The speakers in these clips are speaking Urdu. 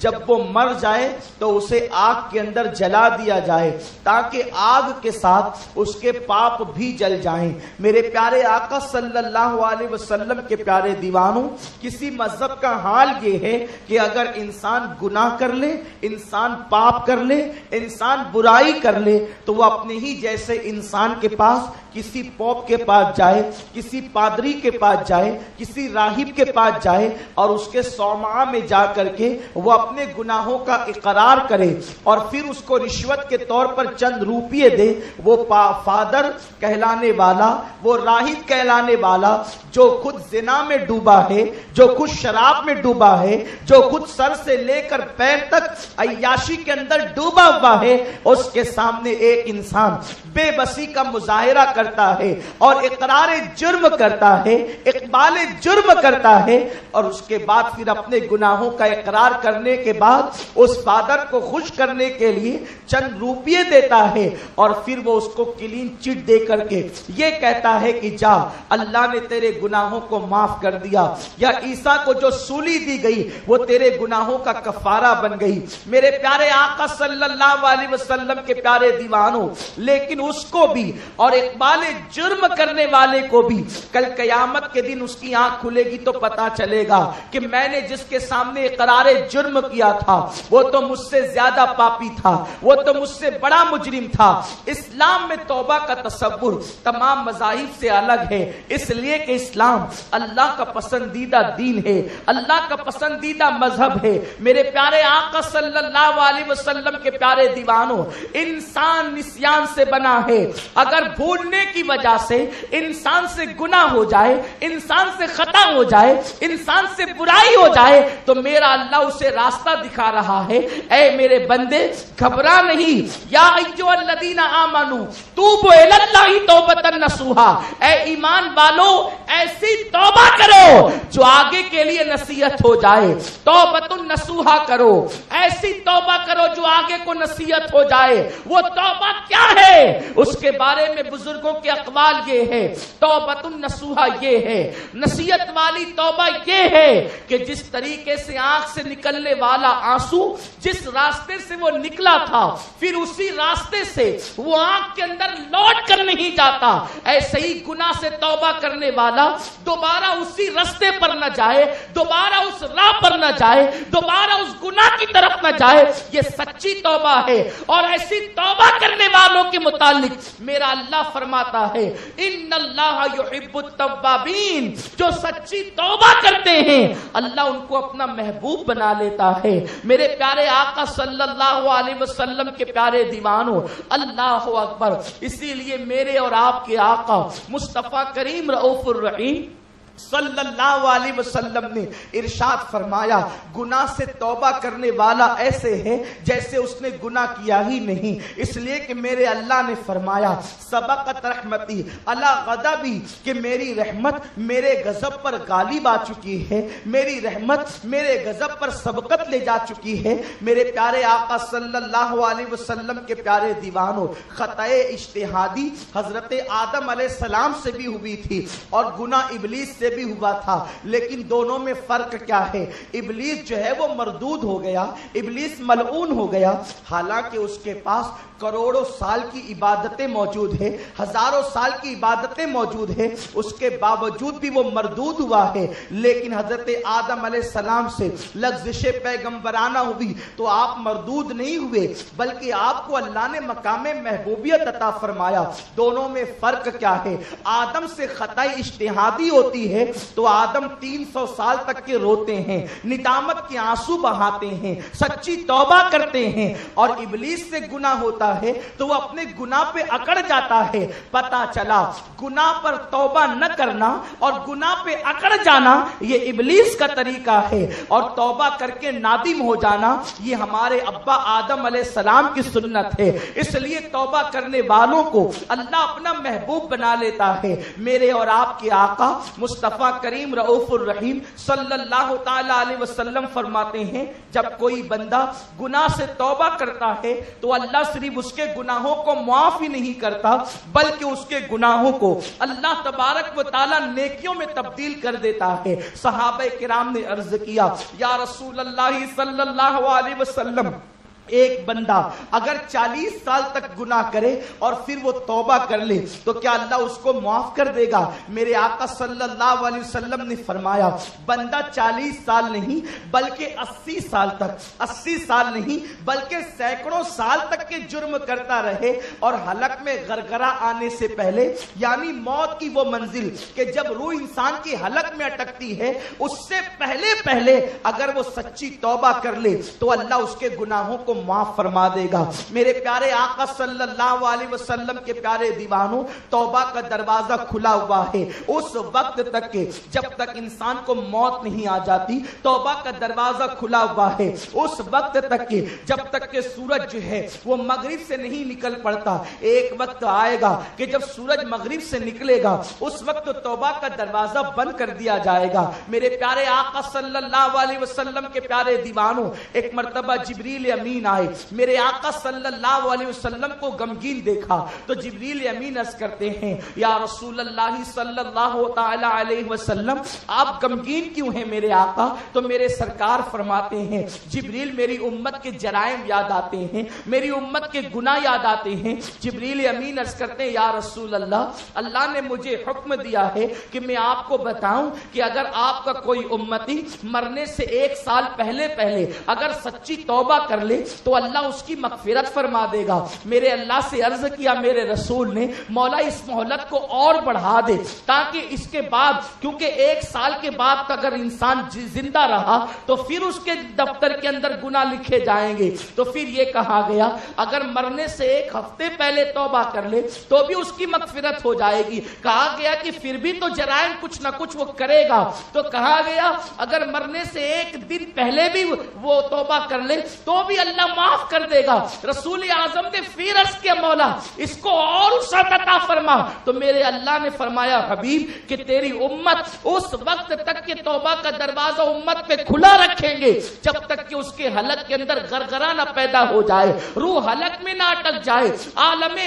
جب وہ مر جائے تو اسے آگ کے اندر جلا دیا جائے تاکہ آگ کے ساتھ اس کے پاپ بھی جل جائیں۔ میرے پیارے آقا صلی اللہ علیہ وسلم کے پیارے دیوانوں، کسی مذہب کا حال یہ ہے کہ اگر انسان گناہ کر لے، انسان پاپ کر لے، انسان برائی کر لے تو وہ اپنے ہی جیسے انسان کے پاس، کسی پوپ کے پاس جائے، کسی پادری کے پاس جائے، کسی راہب کے پاس جائے اور اس کے صومعہ میں جا کر کے وہ اپنے گناہوں کا اقرار کرے اور پھر اس کو رشوت کے طور پر چند روپیے دے۔ وہ فادر کہلانے والا، وہ راہب کہلانے والا جو خود زنا میں ڈوبا ہے، جو خود شراب میں ڈوبا ہے، جو خود سر سے لے کر پیر تک عیاشی کے اندر ڈوبا ہوا ہے، اس کے سامنے ایک انسان بے بسی کا مظاہرہ کرتا ہے اور اقرار جرم کرتا ہے، اقبال جرم کرتا ہے، اور اس کے بعد پھر اپنے گناہوں کا اقرار کرنے کے بعد اس فادر کو خوش کرنے کے لیے چند روپیے دیتا ہے اور پھر وہ اس کو کلین چٹ دے کر کے یہ کہتا ہے کہ جا، اللہ نے تیرے گناہوں کو معاف کر دیا، یا عیسیٰ کو جو سولی دی گئی وہ تیرے گناہوں کا کفارہ بن گئی۔ میرے پیارے آقا صلی اللہ علیہ وسلم کے پیارے دیوانوں، لیکن اس کو بھی اور اقبال جرم کرنے والے کو بھی کل قیامت کے دن اس کی آنکھ کھلے گی تو پتا چلے گا کہ میں نے جس کے سامنے اقرار جرم کیا تھا وہ تو مجھ سے زیادہ پاپی تھا، وہ تو مجھ سے بڑا مجرم تھا۔ اسلام میں توبہ کا تصور تمام مذاہب سے الگ ہے، اس لیے کہ اسلام اللہ کا پسندیدہ دین ہے، اللہ کا پسندیدہ مذہب ہے۔ میرے پیارے آقا صلی اللہ علیہ وسلم کے پیارے دیوانوں، انسان نسیان سے بنا ہے، اگر بھولنے کی وجہ سے انسان سے گناہ ہو جائے، انسان سے خطا ہو جائے، انسان سے برائی ہو جائے تو میرا اللہ اسے راستہ دکھا رہا ہے، اے میرے بندے گھبرا نہیں، یا ایھا الذین آمنوا توبوا الی اللہ توبۃ نصوحا، اے ایمان والو ایسی توبہ کرو جو آگے کے لیے نصیحت ہو جائے، توبۃ نصوحا کرو، ایسی توبہ کرو جو آگے کو نصیحت ہو جائے۔ وہ توبہ کیا ہے؟ اس کے بارے میں بزرگوں کے اقوال یہ ہے، توبۃ النصوحا یہ ہے، نصیحت والی توبہ یہ ہے کہ جس طریقے سے آنکھ سے نکلنے والا آنسو جس راستے سے وہ نکلا تھا پھر اسی راستے سے وہ آنکھ کے اندر لوٹ کر نہیں جاتا، ایسے ہی گناہ سے توبہ کرنے والا دوبارہ اسی راستے پر نہ جائے، دوبارہ اس راہ پر نہ جائے، دوبارہ اس گناہ کی طرف نہ جائے۔ یہ سچی توبہ ہے، اور ایسی توبہ کرنے والوں کے متعلق میرا اللہ فرماتا ہے ان اللہ یحب التوابین، جو سچی توبہ کرتے ہیں اللہ ان کو اپنا محبوب بنا لیتا ہے۔ میرے پیارے آقا صلی اللہ علیہ وسلم کے پیارے دیوانوں، اللہ اکبر، اسی لیے میرے اور آپ کے آقا مصطفیٰ کریم رؤوف الرحیم صلی اللہ علیہ وسلم نے ارشاد فرمایا، گناہ سے توبہ کرنے والا ایسے ہے جیسے اس نے گناہ کیا ہی نہیں، اس لیے کہ میرے اللہ نے فرمایا سبقت رحمتی علی غضبی، کہ میری رحمت میرے غضب پر غالب آ چکی ہے، میری رحمت میرے غضب پر سبقت لے جا چکی ہے۔ میرے پیارے آقا صلی اللہ علیہ وسلم کے پیارے دیوانوں، خطأ اجتہادی حضرت آدم علیہ السلام سے بھی ہوئی تھی اور گناہ ابلیس سے بھی ہوا تھا، لیکن دونوں میں فرق کیا ہے؟ ابلیس جو ہے وہ مردود ہو گیا، ابلیس ملعون ہو گیا، حالانکہ اس کے پاس کروڑوں سال کی عبادتیں موجود ہیں، ہزاروں سال کی عبادتیں موجود ہیں، اس کے باوجود بھی وہ مردود ہوا ہے۔ لیکن حضرت آدم علیہ السلام سے لغزش پیغمبرانہ ہوئی تو آپ مردود نہیں ہوئے، بلکہ آپ کو اللہ نے مقام محبوبیت عطا فرمایا۔ دونوں میں فرق کیا ہے؟ آدم سے خطا اجتہادی ہوتی ہے تو آدم 300 سال تک کے روتے ہیں، ندامت کے آنسو بہاتے ہیں، سچی توبہ کرتے ہیں، اور ابلیس سے گناہ ہوتا ہے تو وہ اپنے گناہ پہ اکڑ جاتا ہے۔ پتا چلا گناہ پر توبہ نہ کرنا اور گناہ پہ اکڑ جانا یہ ابلیس کا طریقہ ہے، اور توبہ کر کے نادم ہو جانا یہ ہمارے ابا آدم علیہ السلام کی سنت ہے۔ اس لیے توبہ کرنے والوں کو اللہ اپنا محبوب بنا لیتا ہے۔ میرے اور آپ کے آقا مصطفیٰ کریم رؤوف الرحیم صلی اللہ تعالی علیہ وسلم فرماتے ہیں، جب کوئی بندہ گناہ سے توبہ کرتا ہے تو اللہ صرف صرف اس کے گناہوں کو معاف ہی نہیں کرتا بلکہ اس کے گناہوں کو اللہ تبارک و تعالی نیکیوں میں تبدیل کر دیتا ہے۔ صحابہ کرام نے عرض کیا یا رسول اللہ صلی اللہ علیہ وسلم، ایک بندہ اگر 40 سال تک گناہ کرے اور پھر وہ توبہ کر لے تو کیا اللہ اس کو معاف کر دے گا؟ میرے آقا صلی اللہ علیہ وسلم نے فرمایا بندہ 40 سال نہیں بلکہ 80 سال تک، 80 سال نہیں بلکہ سینکڑوں سال تک کے جرم کرتا رہے اور حلق میں غرغرہ آنے سے پہلے، یعنی موت کی وہ منزل کہ جب روح انسان کی حلق میں اٹکتی ہے، اس سے پہلے اگر وہ سچی توبہ کر لے تو اللہ اس کے گناہوں کو معاف فرما دے گا۔ میرے پیارے آقا صلی اللہ علیہ وسلم کے پیارے دیوانوں، توبہ کا دروازہ کھلا ہوا ہے اس وقت تک کہ جب تک انسان کو موت نہیں آ جاتی۔ توبہ کا دروازہ کھلا ہوا ہے اس وقت تک کہ جب تک کہ سورج جو ہے وہ مغرب سے نہیں نکل پڑتا۔ ایک وقت آئے گا کہ جب سورج مغرب سے نکلے گا اس وقت توبہ کا دروازہ بند کر دیا جائے گا۔ میرے پیارے آقا صلی اللہ علیہ وسلم کے پیارے دیوانوں، ایک مرتبہ جبریل امین آئے، میرے آقا صلی اللہ علیہ وسلم کو غمگین دیکھا تو جبریل امین عرض کرتے ہیں یا رسول اللہ صلی اللہ تعالی علیہ وسلم، آپ غمگین کیوں ہیں میرے آقا؟ تو میرے سرکار فرماتے ہیں جبریل میری امت کے جرائم یاد آتے ہیں، میری امت کے گناہ یاد آتے ہیں۔ جبریل امین عرض کرتے ہیں یا رسول اللہ، اللہ نے مجھے حکم دیا ہے کہ میں آپ کو بتاؤں کہ اگر آپ کا کوئی امتی مرنے سے 1 سال پہلے اگر سچی توبہ کر لے تو اللہ اس کی مغفرت فرما دے گا۔ میرے اللہ سے عرض کیا میرے رسول نے مولا اس مہلت کو اور بڑھا دے تاکہ اس کے بعد، کیونکہ 1 سال کے بعد اگر انسان زندہ رہا تو پھر اس کے دفتر کے اندر گناہ لکھے جائیں گے۔ تو پھر یہ کہا گیا اگر مرنے سے 1 ہفتے پہلے توبہ کر لے تو بھی اس کی مغفرت ہو جائے گی۔ کہا گیا کہ پھر بھی تو جرائم کچھ نہ کچھ وہ کرے گا، تو کہا گیا اگر مرنے سے 1 دن پہلے بھی وہ توبہ کر لے تو بھی اللہ معاف کر دے گا۔ رسول اعظم نے پھر عرض کیا مولا اس کو اور وسعت عطا فرما، تو میرے اللہ نے فرمایا حبیب کہ تیری امت اس وقت تک کہ توبہ کا دروازہ امت پہ کھلا رکھیں گے جب تک کہ اس کے حلق کے اندر غرغرہ نہ پیدا ہو جائے، روح حلق میں نہ اٹک جائے، عالم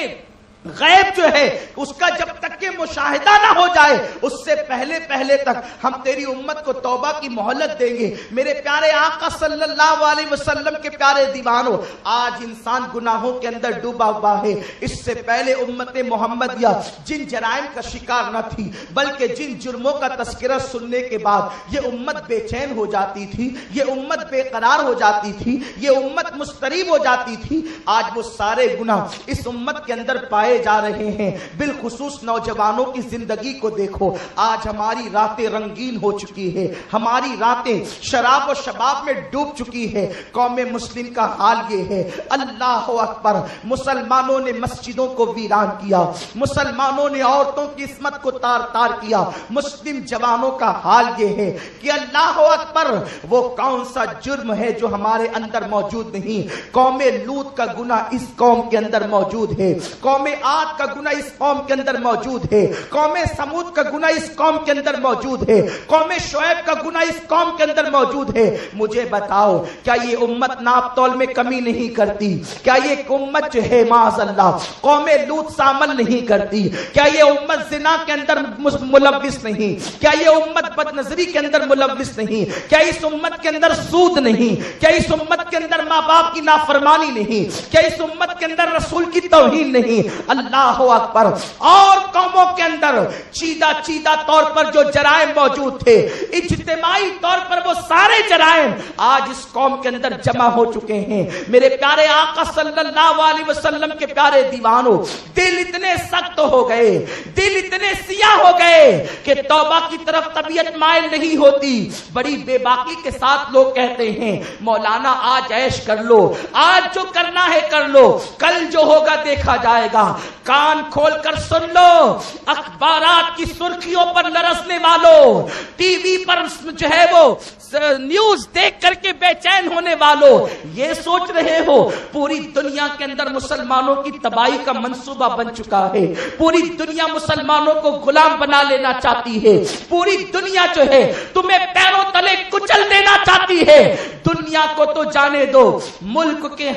غیب جو ہے اس کا جب تک کہ مشاہدہ نہ ہو جائے اس سے پہلے تک ہم تیری امت کو توبہ کی مہلت دیں گے۔ میرے پیارے آقا صلی اللہ علیہ وسلم کے پیارے دیوانوں، آج انسان گناہوں کے اندر ڈوبا ہوا ہے۔ اس سے پہلے امت محمدیہ جن جرائم کا شکار نہ تھی بلکہ جن جرموں کا تذکرہ سننے کے بعد یہ امت بے چین ہو جاتی تھی، یہ امت بے قرار ہو جاتی تھی، یہ امت مضطرب ہو جاتی تھی، آج وہ سارے گناہ اس امت کے اندر پائے جا رہے ہیں۔ بالخصوص نوجوانوں کی زندگی کو دیکھو، آج ہماری راتیں رنگین ہو چکی ہے، ہماری راتیں شراب و شباب میں ڈوب چکی ہے۔ قوم مسلم کا حال یہ ہے، اللہ اکبر، مسلمانوں نے مسجدوں کو ویران کیا، مسلمانوں نے عورتوں کی عصمت کو تار تار کیا۔ مسلم جوانوں کا حال یہ ہے کہ اللہ اکبر، وہ کون سا جرم ہے جو ہمارے اندر موجود نہیں؟ قوم لوط کا گناہ اس قوم کے اندر موجود ہے، قوم عاد کا گناہ اس قوم کے اندر موجود ہے، قوم سمود کا گناہ اس قوم کے اندر موجود ہے، قوم شعیب کا گناہ اس قوم کے اندر موجود ہے۔ مجھے بتاؤ کیا یہ امت ناپ تول میں کمی نہیں کرتی؟ کیا یہ امت جو ہے معاذ اللہ قوم لوط سے عمل نہیں کرتی؟ کیا یہ امت زنا کے اندر ملوث نہیں؟ کیا یہ امت بد نظری کے اندر ملوث نہیں؟ کیا اس امت کے اندر سود نہیں؟ کیا اس امت کے اندر ماں باپ کی نافرمانی نہیں؟ کیا اس امت کے اندر رسول کی توہین نہیں؟ اللہ اکبر، اور قوموں کے اندر چیدہ طور پر جو جرائم موجود تھے، اجتماعی طور پر وہ سارے جرائم آج اس قوم کے اندر جمع ہو چکے ہیں۔ میرے پیارے آقا صلی اللہ علیہ وسلم کے پیارے دیوانوں، دل اتنے سخت ہو گئے، دل اتنے سیاہ ہو گئے کہ توبہ کی طرف طبیعت مائل نہیں ہوتی۔ بڑی بے باکی کے ساتھ لوگ کہتے ہیں مولانا آج عیش کر لو، آج جو کرنا ہے کر لو، کل جو ہوگا دیکھا جائے گا۔ کان کھول کر سن لو، اخبارات کی سرخیوں پر لرزنے والوں، ٹی وی پر جو ہے وہ نیوز دیکھ کر کے بے چین ہونے والوں، یہ سوچ رہے ہو پوری دنیا کے اندر مسلمانوں کی تباہی کا منصوبہ بن چکا ہے، پوری دنیا مسلمانوں کو غلام بنا لینا چاہتی ہے، پوری دنیا جو ہے تمہیں پیروں تلے کچل دینا چاہتی ہے۔ دنیا کو تو جانے دو، ملک کے